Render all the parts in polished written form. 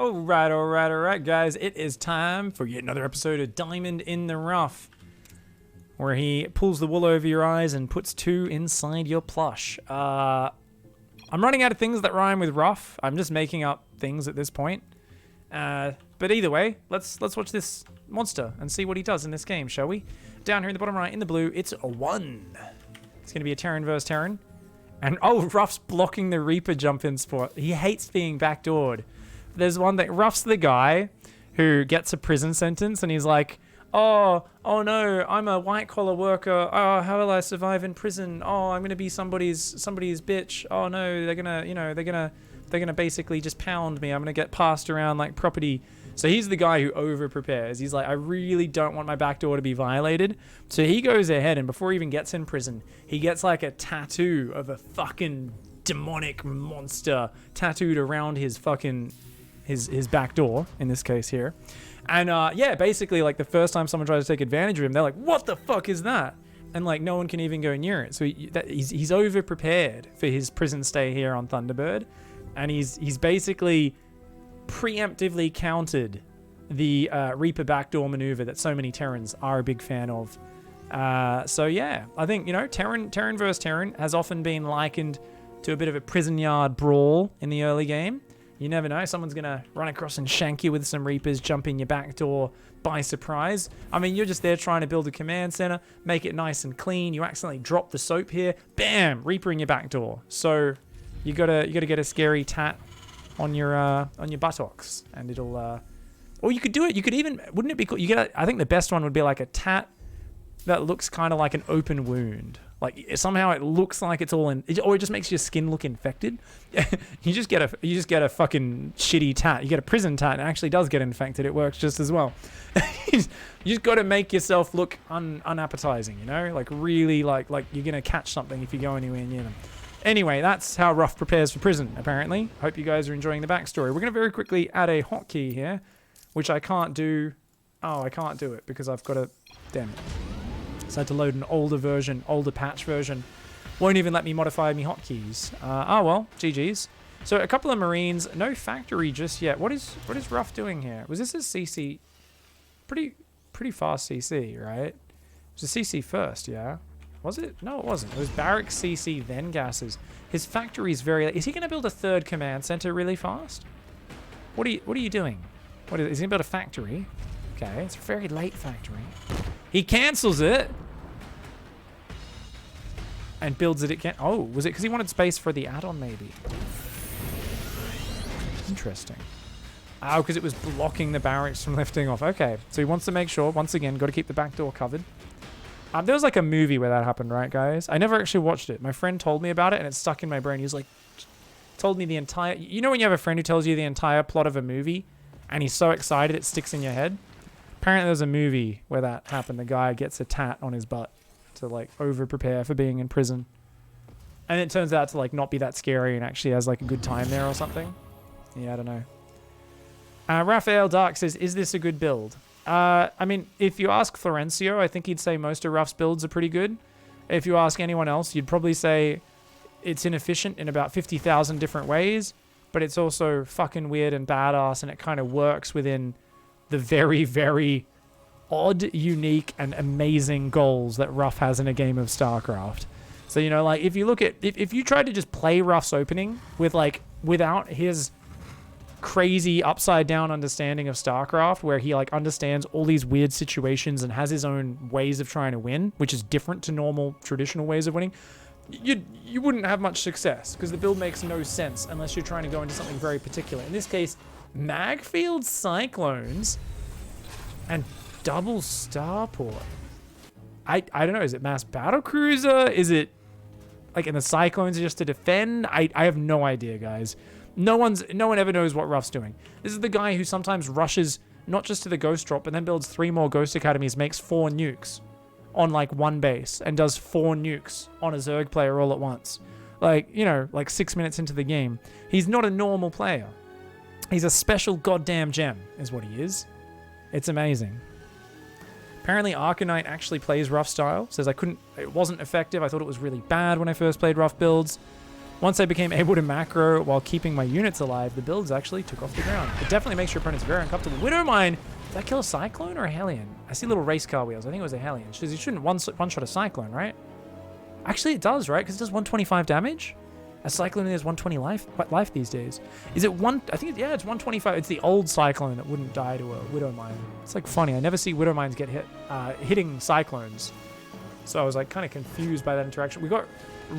Alright, guys. It is time for yet another episode of Diamond in the Rough, where he pulls the wool over your eyes and puts two inside your plush. I'm running out of things that rhyme with rough. I'm just making up things at this point. But either way, let's watch this monster and see what he does in this game, shall we? Down here in the bottom right, in the blue, it's a 1. It's going to be a Terran versus Terran. And, oh, Ruff's blocking the Reaper jump-in spot. He hates being backdoored. There's one that Ruff's the guy who gets a prison sentence, and he's like, oh no, I'm a white-collar worker. Oh, how will I survive in prison? Oh, I'm going to be somebody's bitch. Oh, no, they're going to basically just pound me. I'm going to get passed around like property. So he's the guy who over-prepares. He's like, I really don't want my backdoor to be violated. So he goes ahead, and before he even gets in prison, he gets like a tattoo of a fucking demonic monster tattooed around his fucking, his back door, in this case here. And yeah, basically like the first time someone tries to take advantage of him, they're like, what the fuck is that? And like no one can even go near it. So he's over-prepared for his prison stay here on Thunderbird. And he's basically preemptively countered the Reaper backdoor maneuver that so many Terrans are a big fan of. So yeah, I think, you know, Terran versus Terran has often been likened to a bit of a prison yard brawl in the early game. You never know, someone's going to run across and shank you with some Reapers, jump in your back door by surprise. I mean, you're just there trying to build a command center, make it nice and clean. You accidentally drop the soap here, bam, Reaper in your back door. So you gotta get a scary tat on your buttocks, and it'll or you could do it. You could even, wouldn't it be cool? I think the best one would be like a tat that looks kind of like an open wound. Like somehow it looks like it's all in, or it just makes your skin look infected. you just get a fucking shitty tat. You get a prison tat, and it actually does get infected. It works just as well. You just got to make yourself look unappetizing. You know, like really like you're gonna catch something if you go anywhere near them. Anyway, that's how Ruff prepares for prison, apparently. Hope you guys are enjoying the backstory. We're going to very quickly add a hotkey here, which I can't do. Oh, I can't do it because I've got a... Damn it. So I had to load an older patch version. Won't even let me modify me hotkeys. Oh, well, GG's. So a couple of Marines. No factory just yet. What is Ruff doing here? Was this a CC? Pretty fast CC, right? It was a CC first, yeah? Was it? No, it wasn't. It was barracks, CC, then gases. His factory's very... Is he going to build a third command center really fast? What are you doing? Is he going to build a factory? Okay, it's a very late factory. He cancels it! And builds it again. Oh, was it because he wanted space for the add-on, maybe? Interesting. Oh, because it was blocking the barracks from lifting off. Okay, so he wants to make sure, once again, got to keep the back door covered. There was like a movie where that happened, right, guys? I never actually watched it. My friend told me about it, and it stuck in my brain. He was like, told me the entire... You know when you have a friend who tells you the entire plot of a movie, and he's so excited it sticks in your head? Apparently there's a movie where that happened. The guy gets a tat on his butt to, like, over-prepare for being in prison. And it turns out to, like, not be that scary and actually has, like, a good time there or something. Yeah, I don't know. Raphael Dark says, is this a good build? I mean, if you ask Florencio, I think he'd say most of Ruff's builds are pretty good. If you ask anyone else, you'd probably say it's inefficient in about 50,000 different ways, but it's also fucking weird and badass, and it kind of works within the very, very odd, unique, and amazing goals that Ruff has in a game of StarCraft. So, you know, like, if you look at... If you tried to just play Ruff's opening with, like, without his... crazy upside down understanding of StarCraft, where he like understands all these weird situations and has his own ways of trying to win, which is different to normal traditional ways of winning, you wouldn't have much success because the build makes no sense unless you're trying to go into something very particular. In this case, Magfield Cyclones and double starport. I don't know, is it mass battlecruiser? Is it like, and the Cyclones are just to defend? I have no idea, guys. No one ever knows what Ruff's doing. This is the guy who sometimes rushes not just to the Ghost Drop, but then builds 3 more Ghost Academies, makes 4 nukes on like one base, and does 4 nukes on a Zerg player all at once. Like, you know, like 6 minutes into the game. He's not a normal player. He's a special goddamn gem, is what he is. It's amazing. Apparently Arcanite actually plays Ruff style. Says it wasn't effective. I thought it was really bad when I first played Ruff builds. Once I became able to macro while keeping my units alive, the builds actually took off the ground. It definitely makes your opponents very uncomfortable. Widowmine, did that kill a Cyclone or a Hellion? I see little race car wheels. I think it was a Hellion. You shouldn't one-shot a Cyclone, right? Actually, it does, right? Because it does 125 damage. A Cyclone has 120 life these days. Is it one? I think, yeah, it's 125. It's the old Cyclone that wouldn't die to a Widowmine. It's like funny. I never see Widowmines get hit, hitting Cyclones. So I was like kind of confused by that interaction. We got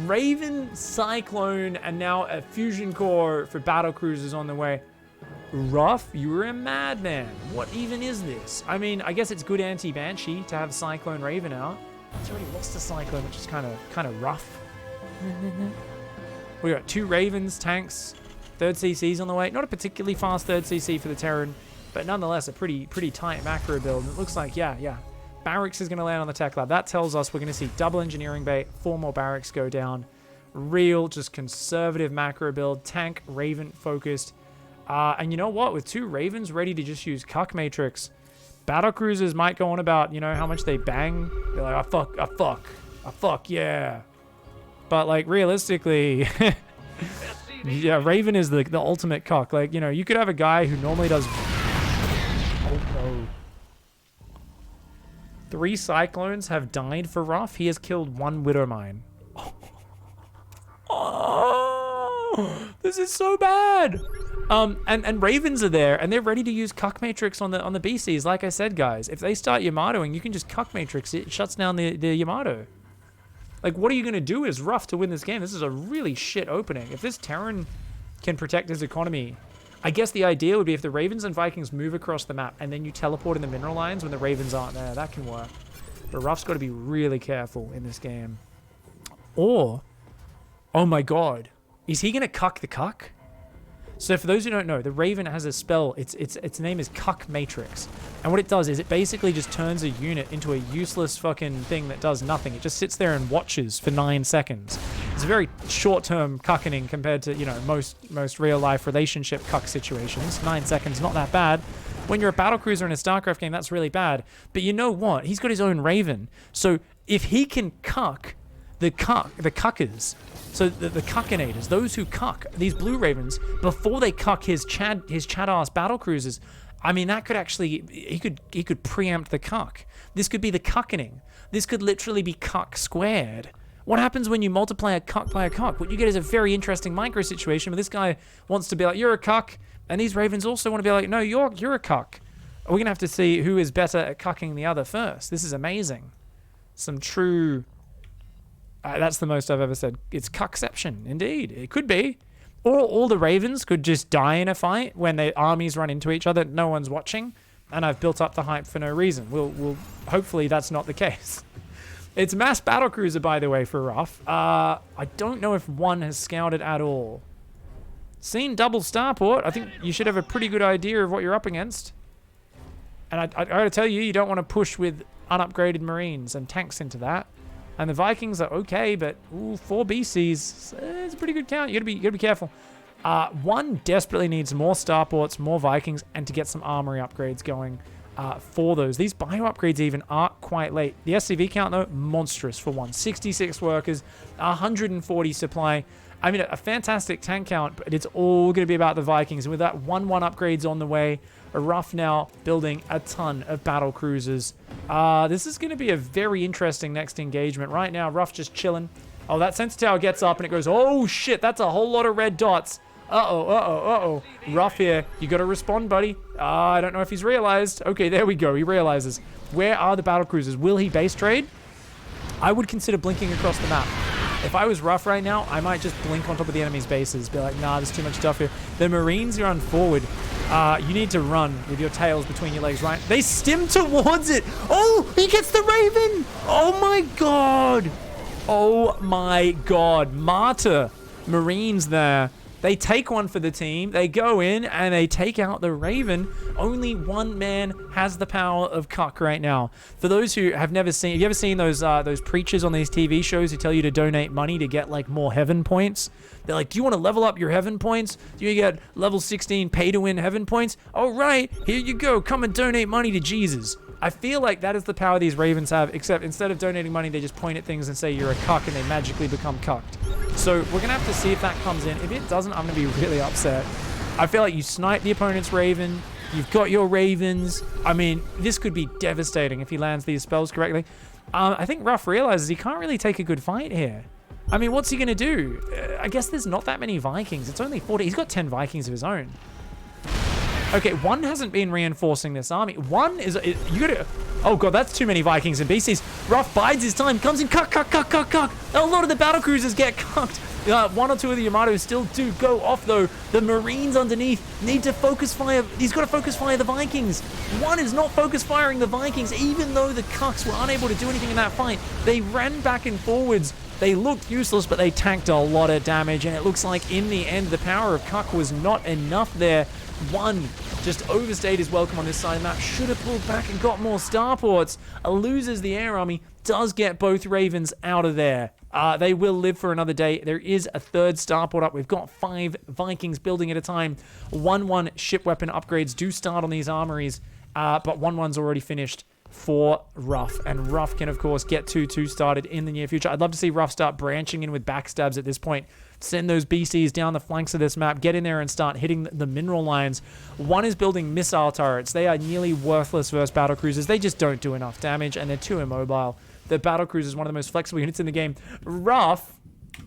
Raven, Cyclone, and now a Fusion Core for battle cruisers on the way. RuFF, you were a madman. What even is this? I mean, I guess it's good anti-Banshee to have Cyclone Raven out. It's already lost a Cyclone, which is kind of rough. We got 2 Ravens, tanks, 3rd CCs on the way. Not a particularly fast 3rd CC for the Terran, but nonetheless a pretty tight macro build. And it looks like, yeah. Barracks is going to land on the tech lab. That tells us we're going to see double engineering bay, 4 more barracks go down. Real, just conservative macro build, tank, Raven focused. And you know what? With 2 Ravens ready to just use Cuck Matrix, battle cruisers might go on about, you know, how much they bang. They're like, I fuck, yeah. But like realistically, yeah, Raven is the ultimate Cuck. Like, you know, you could have a guy who normally does 3 Cyclones have died for RuFF. He has killed 1 Widowmine. Oh, this is so bad. And Ravens are there, and they're ready to use Cuck Matrix on the BCs. Like I said, guys, if they start Yamatoing, you can just Cuck Matrix. It shuts down the Yamato. Like, what are you going to do as RuFF to win this game? This is a really shit opening. If this Terran can protect his economy, I guess the idea would be if the Ravens and Vikings move across the map and then you teleport in the mineral lines when the Ravens aren't there. That can work. But RuFF's got to be really careful in this game. Or, oh my god, is he going to Cuck the Cuck? So for those who don't know, the Raven has a spell. Its name is Cuck Matrix. And what it does is it basically just turns a unit into a useless fucking thing that does nothing. It just sits there and watches for 9 seconds. It's a very short-term cuckening compared to, you know, most real-life relationship cuck situations. 9 seconds, not that bad. When you're a battlecruiser in a StarCraft game, that's really bad. But you know what? He's got his own Raven. So if he can cuck the cuckers, so the cuckinators, those who cuck these blue Ravens before they cuck his Chad-ass battlecruisers, I mean, that could actually, he could preempt the cuck. This could be the cuckening. This could literally be cuck squared. What happens when you multiply a cuck by a cuck? What you get is a very interesting micro situation where this guy wants to be like, you're a cuck, and these Ravens also want to be like, no, you're a cuck. We're going to have to see who is better at cucking the other first. This is amazing. Some true... that's the most I've ever said. It's cuckception, indeed. It could be. Or all the Ravens could just die in a fight when their armies run into each other. No one's watching. And I've built up the hype for no reason. We'll hopefully that's not the case. It's mass battlecruiser, by the way, for RuFF. I don't know if one has scouted at all. Seen double starport. I think you should have a pretty good idea of what you're up against. And I gotta tell you, you don't want to push with unupgraded Marines and tanks into that. And the Vikings are okay, but 4 BCs, it's a pretty good count. You gotta be careful. One desperately needs more starports, more Vikings, and to get some armory upgrades going for those. These bio upgrades even aren't quite late. The SCV count, though, monstrous for one. 66 workers, 140 supply. I mean, a fantastic tank count, but it's all going to be about the Vikings. And with that 1-1 upgrades on the way, RuFF now building a ton of battle cruisers. This is going to be a very interesting next engagement. Right now, RuFF just chilling. Oh, that sensor tower gets up and it goes, oh shit, that's a whole lot of red dots. Uh-oh. RuFF here. You got to respond, buddy. I don't know if he's realized. Okay, there we go. He realizes. Where are the battle cruisers? Will he base trade? I would consider blinking across the map. If I was RuFF right now, I might just blink on top of the enemy's bases. Be like, nah, there's too much stuff here. The Marines are on forward. You need to run with your tails between your legs, right? They stim towards it. Oh, he gets the Raven. Oh my God. Oh my God. Martyr Marines there. They take one for the team. They go in and they take out the Raven. Only one man has the power of Cuck right now. For those who have never seen, have you ever seen those preachers on these TV shows who tell you to donate money to get like more heaven points? They're like, do you want to level up your heaven points? Do you get level 16 pay to win heaven points? All right, here you go. Come and donate money to Jesus. I feel like that is the power these Ravens have, except instead of donating money, they just point at things and say you're a cuck and they magically become cucked. So we're going to have to see if that comes in. If it doesn't, I'm going to be really upset. I feel like you snipe the opponent's Raven. You've got your Ravens. I mean, this could be devastating if he lands these spells correctly. I think RuFF realizes he can't really take a good fight here. I mean, what's he going to do? I guess there's not that many Vikings. It's only 40. He's got 10 Vikings of his own. Okay, one hasn't been reinforcing this army. One is... you gotta... Oh, God, that's too many Vikings and BCs. RuFF bides his time. Comes in. Cuck. A lot of the battle cruisers get cucked. One or two of the Yamatos still do go off, though. The Marines underneath need to focus fire. He's got to focus fire the Vikings. One is not focus firing the Vikings, even though the Cucks were unable to do anything in that fight. They ran back and forwards. They looked useless, but they tanked a lot of damage, and it looks like in the end, the power of Cuck was not enough there. One just overstayed his welcome on this side of the map. Should have pulled back and got more starports. Loses the air army. Does get both Ravens out of there. They will live for another day. There is a third starport up. We've got 5 Vikings building at a time. 1-1 ship weapon upgrades do start on these armories, but 1-1's already finished for RuFF. And RuFF can, of course, get 2-2 started in the near future. I'd love to see RuFF start branching in with backstabs at this point. Send those BCs down the flanks of this map. Get in there and start hitting the mineral lines. One is building missile turrets. They are nearly worthless versus battlecruisers. They just don't do enough damage, and they're too immobile. The battlecruiser is one of the most flexible units in the game. RuFF,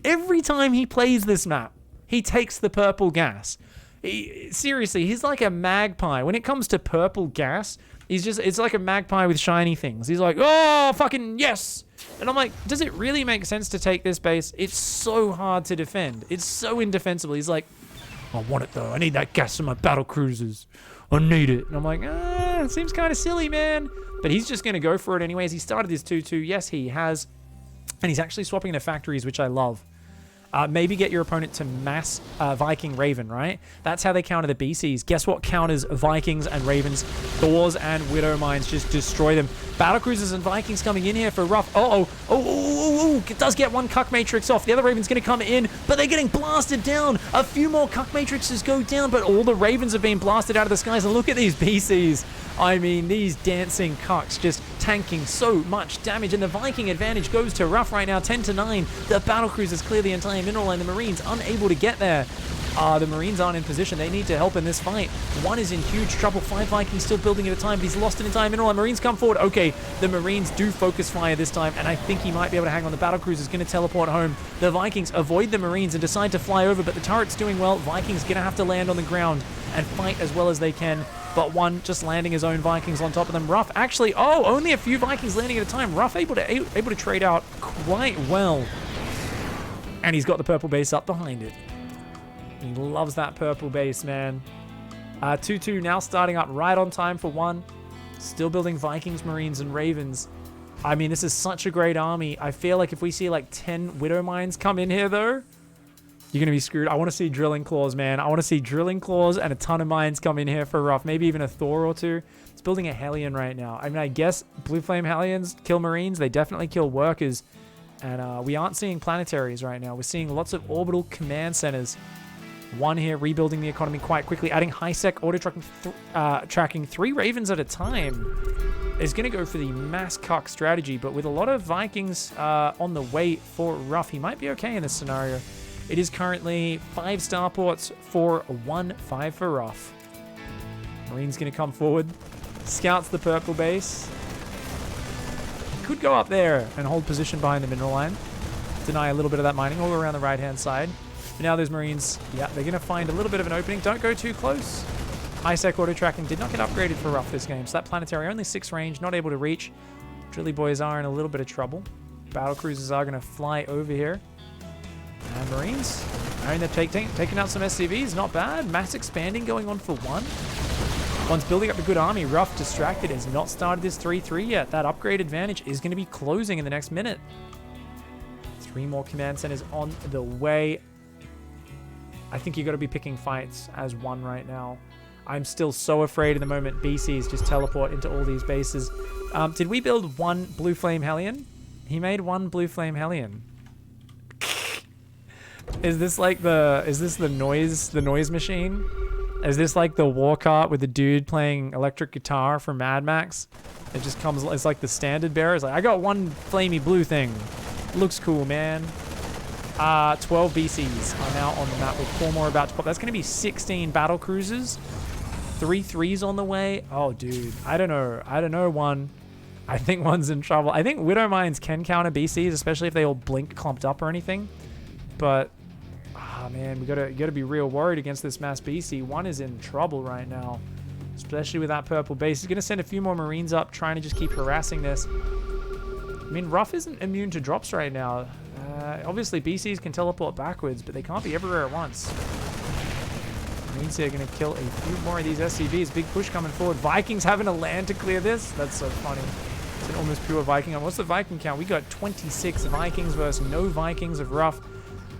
every time he plays this map, he takes the purple gas. Seriously, he's like a magpie. When it comes to purple gas, it's like a magpie with shiny things. He's like, oh, fucking yes. And I'm like, does it really make sense to take this base? It's so hard to defend. It's so indefensible. He's like, I want it though. I need that gas for my battle cruisers. I need it. And I'm like, it seems kind of silly, man. But he's just going to go for it anyways. He started his 2-2. Yes, he has. And he's actually swapping to factories, which I love. Maybe get your opponent to mass Viking Raven, right? That's how they counter the BCs. Guess what counters Vikings and Ravens? Thors and Widow Mines just destroy them. Battlecruisers and Vikings coming in here for RuFF. It does get one Cuck Matrix off. The other Raven's going to come in, but they're getting blasted down. A few more Cuck Matrixes go down, but all the Ravens have been blasted out of the skies. And look at these BCs. I mean, these dancing Cucks just tanking so much damage, and the Viking advantage goes to RuFF right now, 10-9. The battlecruisers clear the entire mineral line. The Marines unable to get there. The Marines aren't in position. They need to help in this fight. One is in huge trouble. 5 Vikings still building at a time, but he's lost an entire mineral line. Marines come forward. Okay, the Marines do focus fire this time, and I think he might be able to hang on. The battlecruiser is going to teleport home. The Vikings avoid the Marines and decide to fly over, but the turret's doing well. Vikings going to have to land on the ground and fight as well as they can. But one just landing his own Vikings on top of them. RuFF actually, only a few Vikings landing at a time. RuFF able to trade out quite well. And he's got the purple base up behind it. He loves that purple base, man. 2-2 now starting up right on time for one. Still building Vikings, Marines, and Ravens. I mean, this is such a great army. I feel like if we see like 10 Widow Mines come in here, though, you're going to be screwed. I want to see Drilling Claws, man. I want to see Drilling Claws and a ton of mines come in here for RuFF. Maybe even a Thor or two. It's building a Hellion right now. I mean, I guess Blue Flame Hellions kill Marines. They definitely kill workers. And we aren't seeing planetaries right now. We're seeing lots of orbital command centers. One here rebuilding the economy quite quickly. Adding high-sec auto-tracking 3 Ravens at a time. Is going to go for the mass Cuck strategy. But with a lot of Vikings on the way for RuFF, he might be okay in this scenario. It is currently 5 starports for 1-5 for RuFF. Marine's going to come forward. Scouts the purple base. Could go up there and hold position behind the mineral line. Deny a little bit of that mining all around the right-hand side. But now those Marines, yeah, they're going to find a little bit of an opening. Don't go too close. High-sec auto-tracking did not get upgraded for RuFF this game. So that planetary, only 6 range, not able to reach. Drilly boys are in a little bit of trouble. Battlecruisers are going to fly over here. And Marines, and they're taking out some SCVs, not bad. Mass expanding going on for one. One's building up a good army. RuFF distracted, has not started this 3-3 yet. That upgrade advantage is going to be closing in the next minute. 3 more command centers on the way. I think you got to be picking fights as one right now. I'm still so afraid at the moment BCs just teleport into all these bases. Did we build 1 Blue Flame Hellion? He made 1 Blue Flame Hellion. Is this the noise machine? Is this like the war cart with the dude playing electric guitar from Mad Max? It just comes, it's like the standard bearer. It's like, I got 1 flamey blue thing. Looks cool, man. 12 BCs are now on the map with 4 more about to pop. That's going to be 16 battle cruisers. 3 threes on the way. Oh, dude. I don't know, one. I think one's in trouble. I think Widow Mines can counter BCs, especially if they all blink clumped up or anything. But, man, you gotta be real worried against this mass BC. One is in trouble right now, especially with that purple base. He's gonna send a few more Marines up, trying to just keep harassing this. I mean, RuFF isn't immune to drops right now. Obviously, BCs can teleport backwards, but they can't be everywhere at once. Marines here are going to kill a few more of these SCVs. Big push coming forward. Vikings having to land to clear this. That's so funny. It's an almost pure Viking. And what's the Viking count? We got 26 Vikings versus no Vikings of RuFF.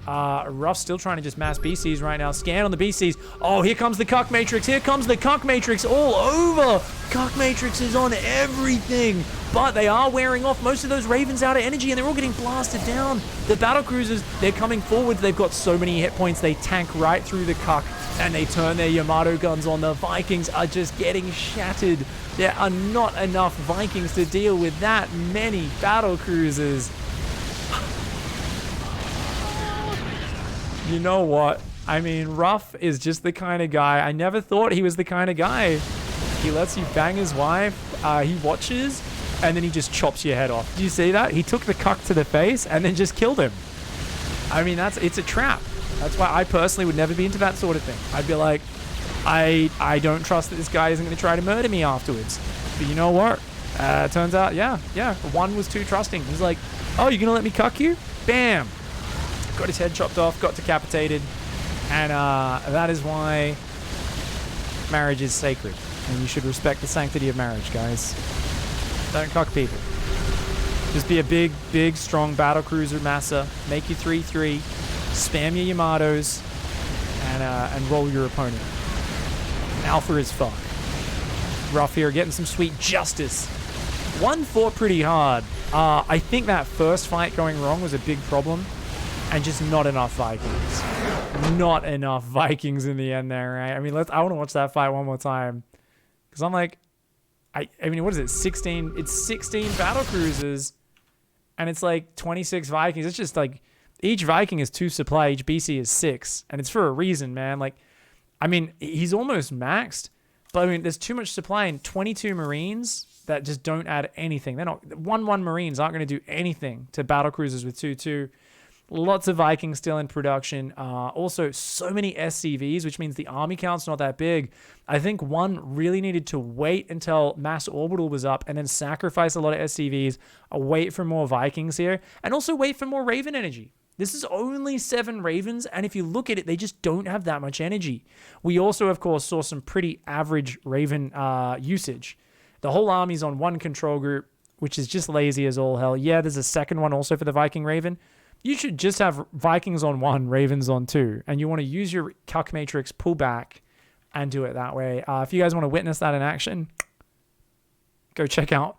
RuFF's still trying to just mass BCs right now. Scan on the BCs. Oh, here comes the Cuck Matrix. Here comes the Cuck Matrix all over. Cuck Matrix is on everything. But they are wearing off most of those Ravens out of energy, and they're all getting blasted down. The battle cruisers, they're coming forward. They've got so many hit points. They tank right through the Cuck, and they turn their Yamato guns on. The Vikings are just getting shattered. There are not enough Vikings to deal with that many battle cruisers. You know what? I mean, RuFF is just the kind of guy. I never thought he was the kind of guy. He lets you bang his wife. He watches, and then he just chops your head off. Do you see that? He took the Cuck to the face and then just killed him. I mean, it's a trap. That's why I personally would never be into that sort of thing. I'd be like, I don't trust that this guy isn't going to try to murder me afterwards. But you know what? Turns out, yeah. One was too trusting. He's like, oh, you're going to let me cuck you? Bam. Got his head chopped off, got decapitated. And that is why marriage is sacred. And you should respect the sanctity of marriage, guys. Don't cuck people. Just be a big, strong battle cruiser masser. Make your 3-3. Spam your Yamatos. And roll your opponent. Alpha as fuck. RuFF here getting some sweet justice. One fought pretty hard. I think that first fight going wrong was a big problem. And just not enough Vikings. Not enough Vikings in the end there, right? I mean, I want to watch that fight one more time. Because I'm like, I mean, what is it? 16? It's 16 battle cruisers. And it's like 26 Vikings. It's just like, each Viking is 2 supply. Each BC is 6. And it's for a reason, man. Like, I mean, he's almost maxed. But I mean, there's too much supply and 22 Marines that just don't add anything. They're not, 1-1 Marines aren't going to do anything to battle cruisers with 2-2. Lots of Vikings still in production. Also, so many SCVs, which means the army count's not that big. I think one really needed to wait until Mass Orbital was up and then sacrifice a lot of SCVs, wait for more Vikings here, and also wait for more Raven energy. This is only 7 Ravens, and if you look at it, they just don't have that much energy. We also, of course, saw some pretty average Raven usage. The whole army's on 1 control group, which is just lazy as all hell. Yeah, there's a second one also for the Viking Raven. You should just have Vikings on 1, Ravens on 2. And you want to use your Cuck Matrix, pull back, and do it that way. If you guys want to witness that in action, go check out.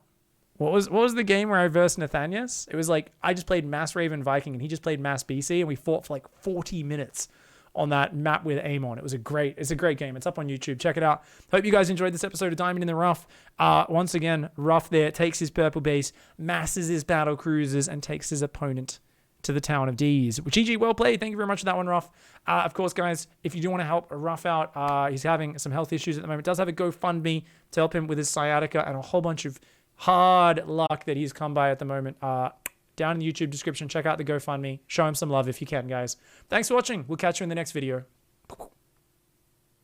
What was the game where I versed Nathanias? It was like, I just played Mass Raven Viking, and he just played Mass BC, and we fought for like 40 minutes on that map with aim on. It's a great game. It's up on YouTube. Check it out. Hope you guys enjoyed this episode of Diamond in the Rough. Once again, RuFF there takes his purple base, masses his battle cruisers, and takes his opponent to the town of D's. GG, well played. Thank you very much for that one, RuFF. Of course, guys, if you do want to help RuFF out, he's having some health issues at the moment. Does have a GoFundMe to help him with his sciatica and a whole bunch of hard luck that he's come by at the moment. Down in the YouTube description, check out the GoFundMe. Show him some love if you can, guys. Thanks for watching. We'll catch you in the next video.